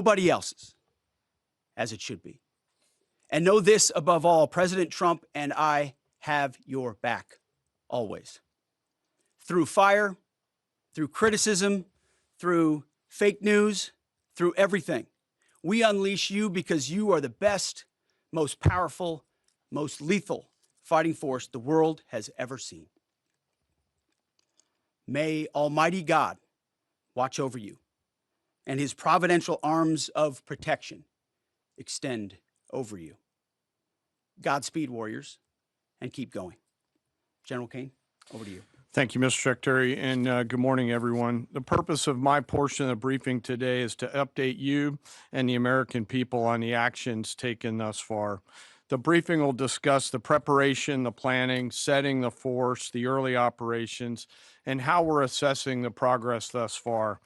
nobody else's, as it should be. And know this above all, President Trump and I have your back, always. Through fire, through criticism, through fake news, through everything. We unleash you because you are the best, most powerful, most lethal fighting force the world has ever seen. May Almighty God watch over you and his providential arms of protection extend over you. Godspeed, warriors, and keep going. General Caine, over to you. Thank you, Mr. Secretary, and good morning, everyone. The purpose of my portion of the briefing today is to update you and the American people on the actions taken thus far. The briefing will discuss the preparation, the planning, setting the force, the early operations, and how we're assessing the progress thus far.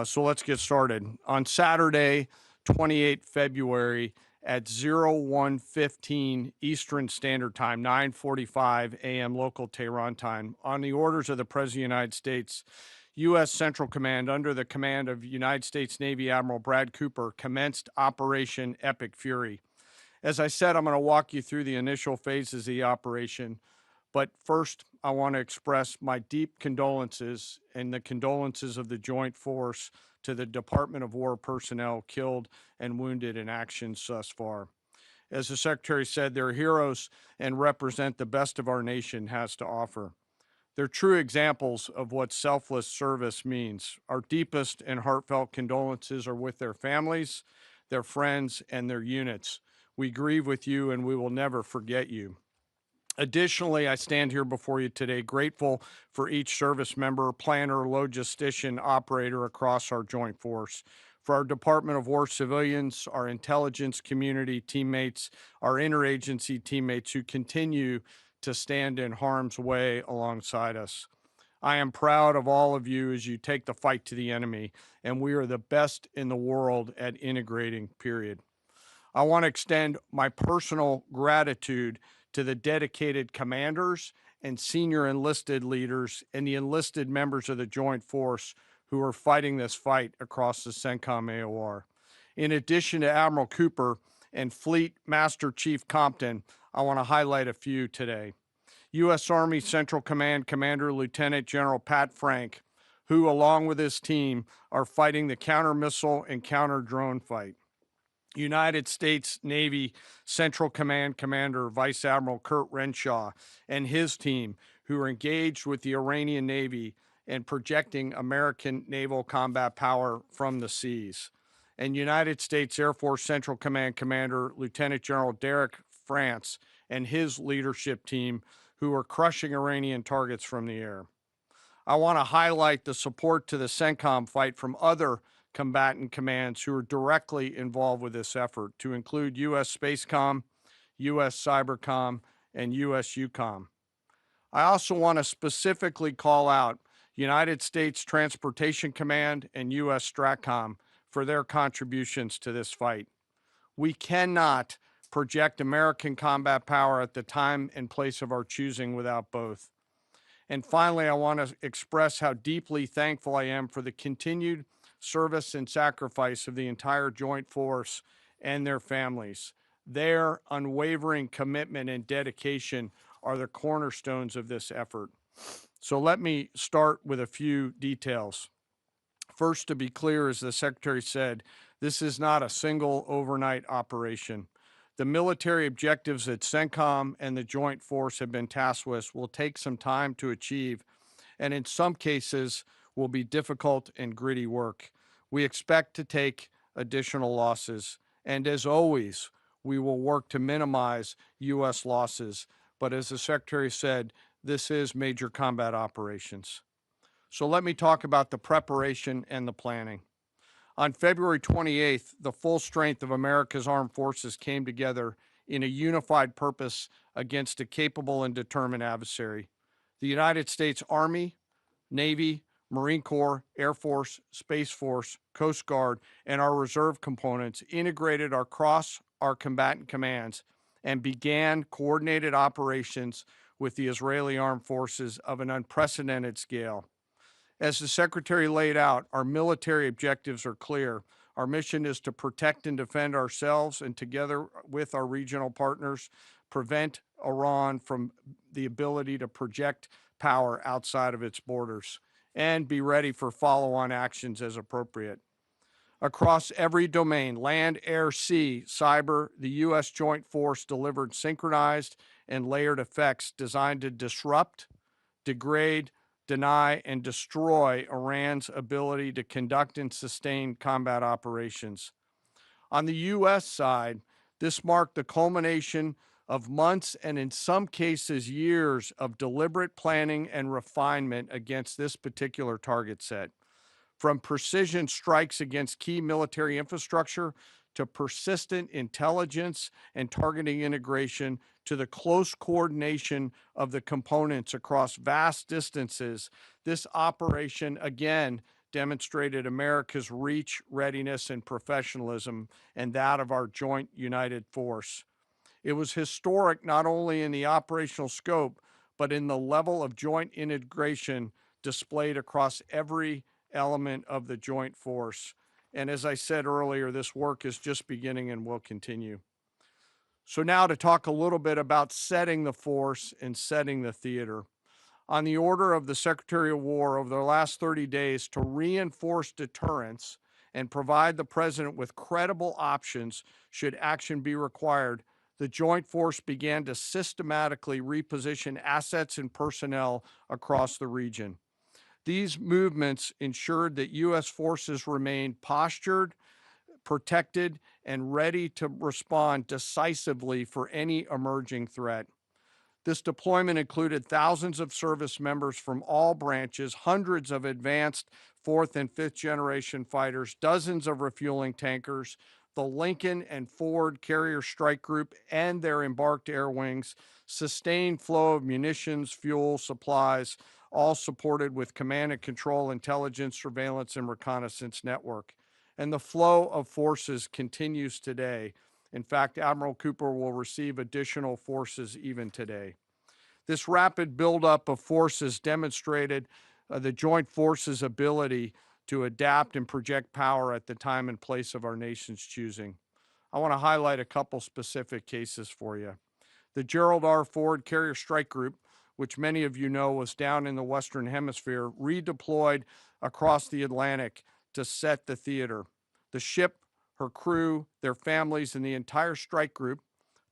So let's get started. On Saturday, 28 February, at 01:15 Eastern Standard Time, 9:45 a.m. local Tehran time, on the orders of the President of the United States, U.S. Central Command, under the command of United States Navy Admiral Brad Cooper, commenced Operation Epic Fury. As I said, I'm going to walk you through the initial phases of the operation, but first, I want to express my deep condolences and the condolences of the Joint Force to the Department of War personnel killed and wounded in actions thus far. As the Secretary said, they're heroes and represent the best of our nation has to offer. They're true examples of what selfless service means. Our deepest and heartfelt condolences are with their families, their friends, and their units. We grieve with you and we will never forget you. Additionally, I stand here before you today grateful for each service member, planner, logistician, operator across our joint force, for our Department of War civilians, our intelligence community teammates, our interagency teammates who continue to stand in harm's way alongside us. I am proud of all of you as you take the fight to the enemy, and we are the best in the world at integrating, period. I want to extend my personal gratitude to the dedicated commanders and senior enlisted leaders and the enlisted members of the Joint Force who are fighting this fight across the CENTCOM AOR. In addition to Admiral Cooper and Fleet Master Chief Compton, I want to highlight a few today. U.S. Army Central Command Commander Lieutenant General Pat Frank, who along with his team are fighting the counter-missile and counter-drone fight. United States Navy Central Command Commander Vice Admiral Kurt Renshaw and his team, who are engaged with the Iranian Navy and projecting American naval combat power from the seas. And United States Air Force Central Command Commander Lieutenant General Derek France and his leadership team, who are crushing Iranian targets from the air. I want to highlight the support to the CENTCOM fight from other combatant commands who are directly involved with this effort, to include U.S. Spacecom, U.S. Cybercom, and U.S. UCOM. I also want to specifically call out United States Transportation Command and U.S. STRATCOM for their contributions to this fight. We cannot project American combat power at the time and place of our choosing without both. And finally, I want to express how deeply thankful I am for the continued service and sacrifice of the entire Joint Force and their families. Their unwavering commitment and dedication are the cornerstones of this effort. So let me start with a few details. First, to be clear, as the Secretary said, this is not a single overnight operation. The military objectives that CENTCOM and the Joint Force have been tasked with will take some time to achieve, and in some cases will be difficult and gritty work. We expect to take additional losses, and as always, we will work to minimize U.S. losses. But as the Secretary said, this is major combat operations. So let me talk about the preparation and the planning. On February 28th, the full strength of America's armed forces came together in a unified purpose against a capable and determined adversary. The United States Army, Navy, Marine Corps, Air Force, Space Force, Coast Guard, and our reserve components integrated across our combatant commands and began coordinated operations with the Israeli armed forces of an unprecedented scale. As the Secretary laid out, our military objectives are clear. Our mission is to protect and defend ourselves and together with our regional partners, prevent Iran from the ability to project power outside of its borders and be ready for follow-on actions as appropriate. Across every domain, land, air, sea, cyber, the U.S. Joint Force delivered synchronized and layered effects designed to disrupt, degrade, deny, and destroy Iran's ability to conduct and sustain combat operations. On the U.S. side, this marked the culmination of months and in some cases years of deliberate planning and refinement against this particular target set. From precision strikes against key military infrastructure to persistent intelligence and targeting integration to the close coordination of the components across vast distances, this operation again demonstrated America's reach, readiness, and professionalism, and that of our joint united force. It was historic not only in the operational scope, but in the level of joint integration displayed across every element of the joint force. And as I said earlier, this work is just beginning and will continue. So now to talk a little bit about setting the force and setting the theater. On the order of the Secretary of War over the last 30 days to reinforce deterrence and provide the President with credible options should action be required, the Joint Force began to systematically reposition assets and personnel across the region. These movements ensured that U.S. forces remained postured, protected, and ready to respond decisively for any emerging threat. This deployment included thousands of service members from all branches, hundreds of advanced fourth and fifth generation fighters, dozens of refueling tankers, the Lincoln and Ford Carrier Strike Group and their embarked air wings, sustained flow of munitions, fuel, supplies, all supported with command and control, intelligence, surveillance, and reconnaissance network. And the flow of forces continues today. In fact, Admiral Cooper will receive additional forces even today. This rapid buildup of forces demonstrated the Joint Forces' ability to adapt and project power at the time and place of our nation's choosing. I want to highlight a couple specific cases for you. The Gerald R. Ford Carrier Strike Group, which many of you know was down in the Western Hemisphere, redeployed across the Atlantic to set the theater. The ship, her crew, their families, and the entire strike group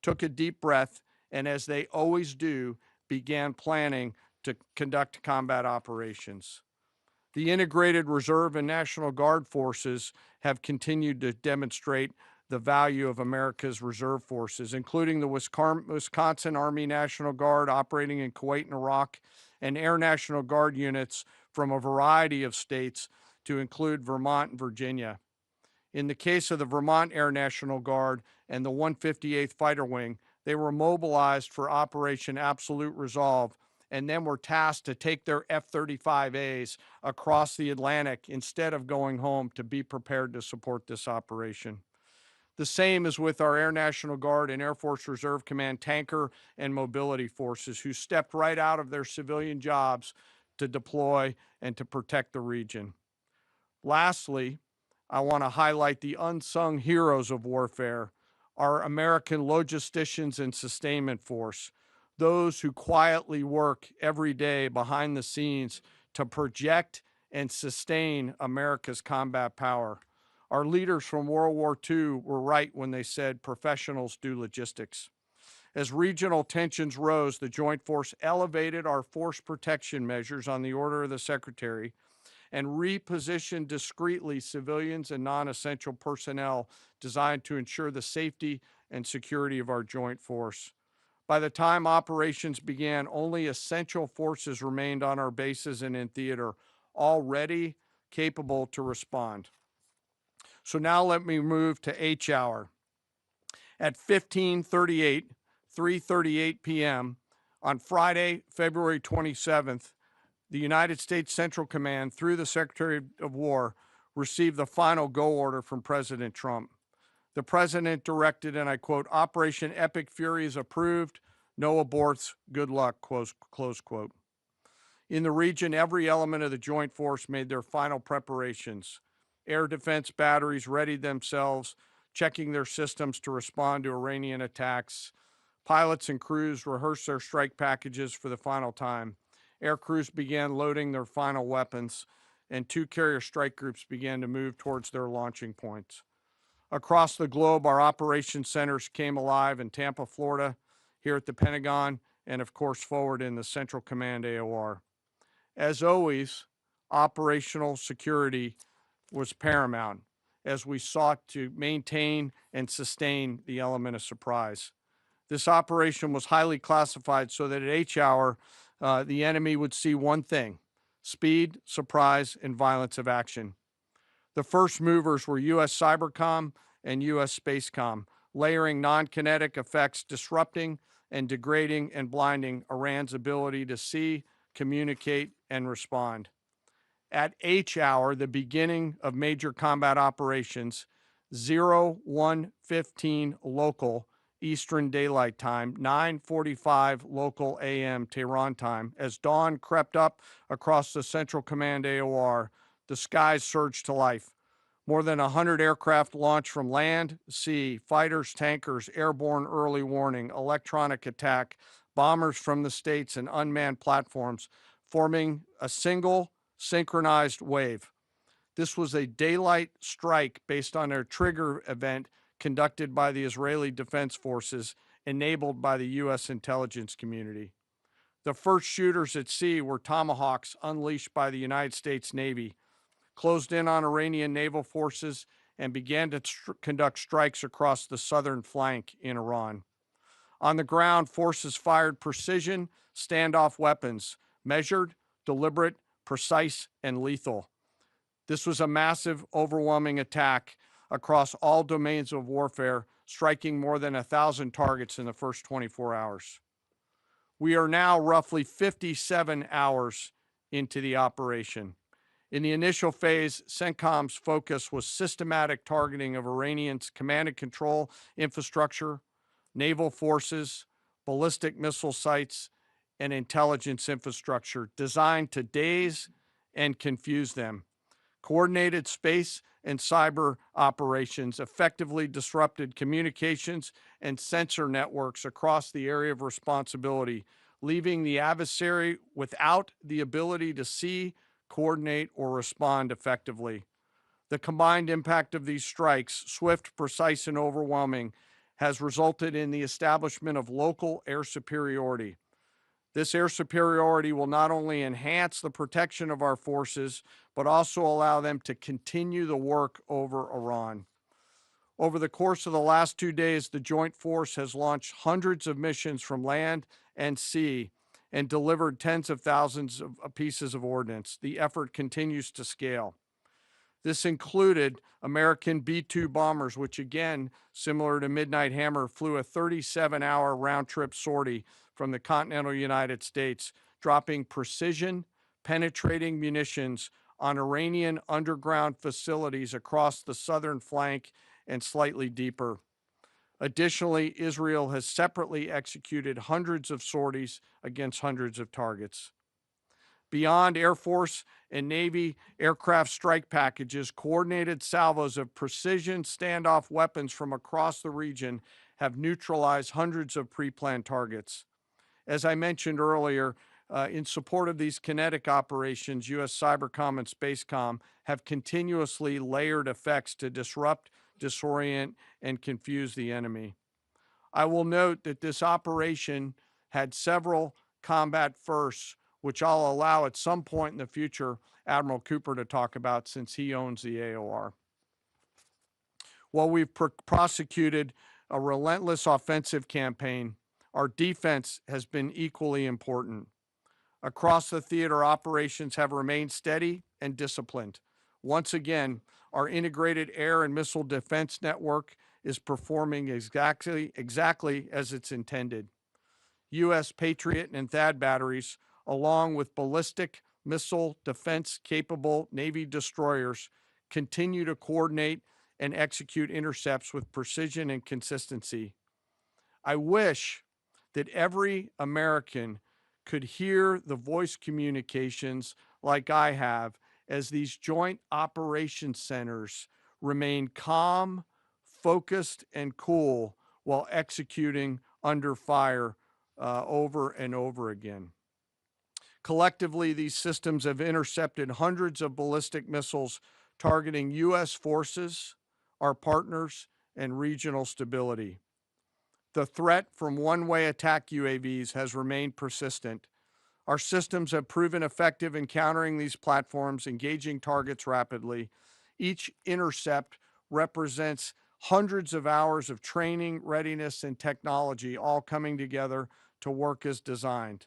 took a deep breath and, as they always do, began planning to conduct combat operations. The integrated Reserve and National Guard forces have continued to demonstrate the value of America's reserve forces, including the Wisconsin Army National Guard operating in Kuwait and Iraq, and Air National Guard units from a variety of states to include Vermont and Virginia. In the case of the Vermont Air National Guard and the 158th Fighter Wing, they were mobilized for Operation Absolute Resolve and then were tasked to take their F-35As across the Atlantic instead of going home to be prepared to support this operation. The same is with our Air National Guard and Air Force Reserve Command tanker and mobility forces, who stepped right out of their civilian jobs to deploy and to protect the region. Lastly, I want to highlight the unsung heroes of warfare, our American logisticians and sustainment force, those who quietly work every day behind the scenes to project and sustain America's combat power. Our leaders from World War II were right when they said professionals do logistics. As regional tensions rose, the Joint Force elevated our force protection measures on the order of the Secretary and repositioned discreetly civilians and non-essential personnel designed to ensure the safety and security of our joint force. By the time operations began, only essential forces remained on our bases and in theater, all ready, capable to respond. So now let me move to H hour. At 3:38 p.m. on Friday, February 27th, the United States Central Command, through the Secretary of War, received the final go order from President Trump. The President directed, and I quote, "Operation Epic Fury is approved. No aborts. Good luck," close quote. In the region, every element of the Joint Force made their final preparations. Air defense batteries readied themselves, checking their systems to respond to Iranian attacks. Pilots and crews rehearsed their strike packages for the final time. Air crews began loading their final weapons, and two carrier strike groups began to move towards their launching points. Across the globe, our operations centers came alive in Tampa, Florida, here at the Pentagon, and of course forward in the Central Command AOR. As always, operational security was paramount as we sought to maintain and sustain the element of surprise. This operation was highly classified so that at H hour, the enemy would see one thing: speed, surprise, and violence of action. The first movers were U.S. Cybercom and U.S. Spacecom, layering non-kinetic effects, disrupting and degrading and blinding Iran's ability to see, communicate, and respond. At H hour, the beginning of major combat operations, 01:15 local Eastern Daylight Time, 9:45 local AM Tehran time, as dawn crept up across the Central Command AOR, the skies surged to life. More than 100 aircraft launched from land, sea, fighters, tankers, airborne early warning, electronic attack, bombers from the States, and unmanned platforms, forming a single synchronized wave. This was a daylight strike based on a trigger event conducted by the Israeli Defense Forces, enabled by the U.S. intelligence community. The first shooters at sea were Tomahawks unleashed by the United States Navy, closed in on Iranian naval forces, and began to conduct strikes across the southern flank in Iran. On the ground, forces fired precision standoff weapons, measured, deliberate, precise, and lethal. This was a massive, overwhelming attack across all domains of warfare, striking more than 1,000 targets in the first 24 hours. We are now roughly 57 hours into the operation. In the initial phase, CENTCOM's focus was systematic targeting of Iranians' command and control infrastructure, naval forces, ballistic missile sites, and intelligence infrastructure designed to daze and confuse them. Coordinated space and cyber operations effectively disrupted communications and sensor networks across the area of responsibility, leaving the adversary without the ability to see, coordinate, or respond effectively. The combined impact of these strikes, swift, precise, and overwhelming, has resulted in the establishment of local air superiority. This air superiority will not only enhance the protection of our forces, but also allow them to continue the work over Iran. Over the course of the last 2 days, the Joint Force has launched hundreds of missions from land and sea and delivered tens of thousands of pieces of ordnance. The effort continues to scale. This included American B-2 bombers, which again, similar to Midnight Hammer, flew a 37-hour round-trip sortie from the continental United States, dropping precision, penetrating munitions on Iranian underground facilities across the southern flank and slightly deeper. Additionally, Israel has separately executed hundreds of sorties against hundreds of targets. Beyond Air Force and Navy aircraft strike packages, coordinated salvos of precision standoff weapons from across the region have neutralized hundreds of pre-planned targets. As I mentioned earlier, in support of these kinetic operations, U.S. Cybercom and Spacecom have continuously layered effects to disrupt, disorient, and confuse the enemy. I will note that this operation had several combat firsts, which I'll allow at some point in the future Admiral Cooper to talk about since he owns the AOR. While we've prosecuted a relentless offensive campaign, our defense has been equally important. Across the theater, operations have remained steady and disciplined. Once again, our integrated air and missile defense network is performing exactly as it's intended. U.S. Patriot and THAAD batteries, along with ballistic missile defense-capable Navy destroyers, continue to coordinate and execute intercepts with precision and consistency. I wish that every American could hear the voice communications like I have as these joint operations centers remain calm, focused, and cool while executing under fire over and over again. Collectively, these systems have intercepted hundreds of ballistic missiles targeting U.S. forces, our partners, and regional stability. The threat from one-way attack UAVs has remained persistent. Our systems have proven effective in countering these platforms, engaging targets rapidly. Each intercept represents hundreds of hours of training, readiness, and technology all coming together to work as designed.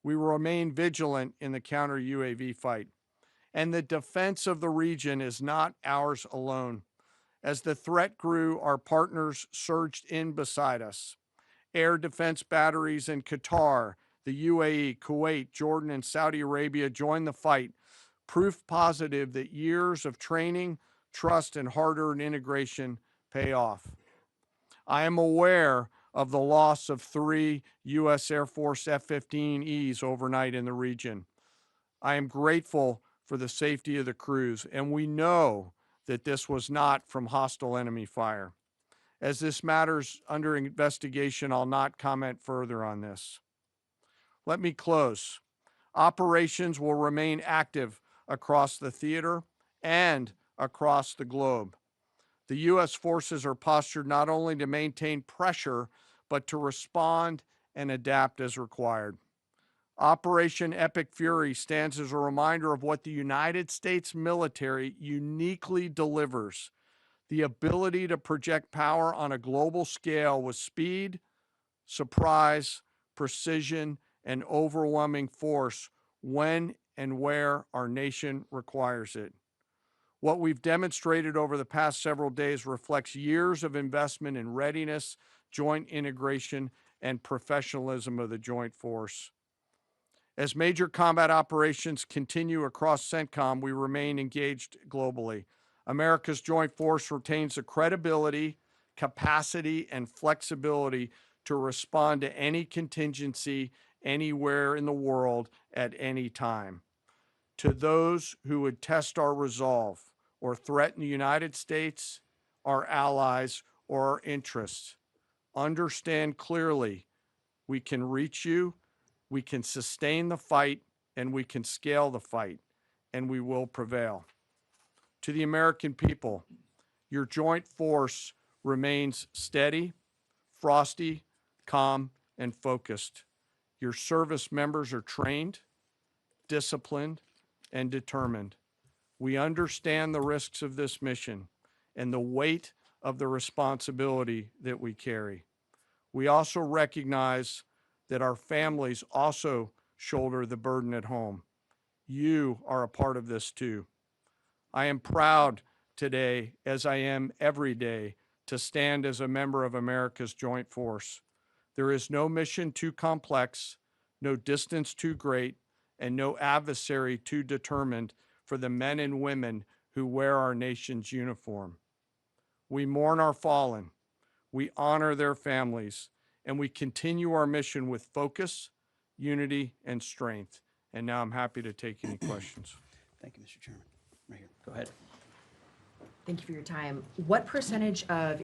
We will remain vigilant in the counter UAV fight. And the defense of the region is not ours alone. As the threat grew, our partners surged in beside us. Air defense batteries in Qatar, the UAE, Kuwait, Jordan, and Saudi Arabia joined the fight, proof positive that years of training, trust, and hard-earned integration pay off. I am aware of the loss of 3 U.S. Air Force F-15Es overnight in the region. I am grateful for the safety of the crews, and we know that this was not from hostile enemy fire. As this matter's under investigation, I'll not comment further on this. Let me close. Operations will remain active across the theater and across the globe. The U.S. forces are postured not only to maintain pressure, but to respond and adapt as required. Operation Epic Fury stands as a reminder of what the United States military uniquely delivers: the ability to project power on a global scale with speed, surprise, precision, and overwhelming force when and where our nation requires it. What we've demonstrated over the past several days reflects years of investment in readiness, joint integration, and professionalism of the joint force. As major combat operations continue across CENTCOM, we remain engaged globally. America's joint force retains the credibility, capacity, and flexibility to respond to any contingency anywhere in the world at any time. To those who would test our resolve or threaten the United States, our allies, or our interests, understand clearly we can reach you, we can sustain the fight, and we can scale the fight, and we will prevail. To the American people, your joint force remains steady, frosty, calm, and focused. Your service members are trained, disciplined, and determined. We understand the risks of this mission and the weight of the responsibility that we carry. We also recognize that our families also shoulder the burden at home. You are a part of this too. I am proud today, as I am every day, to stand as a member of America's joint force. There is no mission too complex, no distance too great, and no adversary too determined for the men and women who wear our nation's uniform. We mourn our fallen, we honor their families, and we continue our mission with focus, unity, and strength. And now I'm happy to take any questions. Thank you, Mr. Chairman. Right here. Go ahead. Thank you for your time. What percentage of